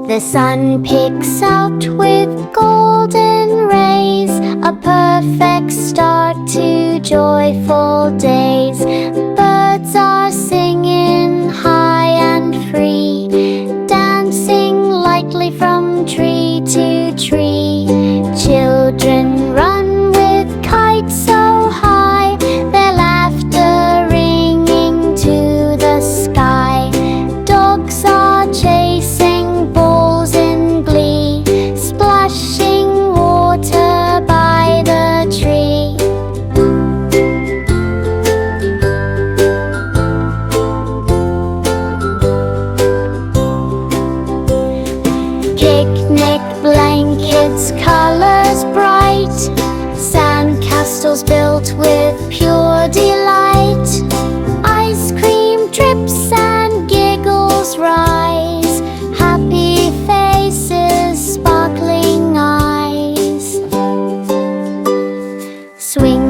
The sun picks out with golden rays, a perfect start to joyful days. Birds are singing high and free, dancing lightly from tree to tree. Children run with kites so high, their laughter ringing to the sky. Dogs are chasing balls in glee, splashing water by the tree. Picnic blankets, colors bright, sand castles built with pure delight. Ice cream drips and giggles rise, happy faces, sparkling eyes. Swing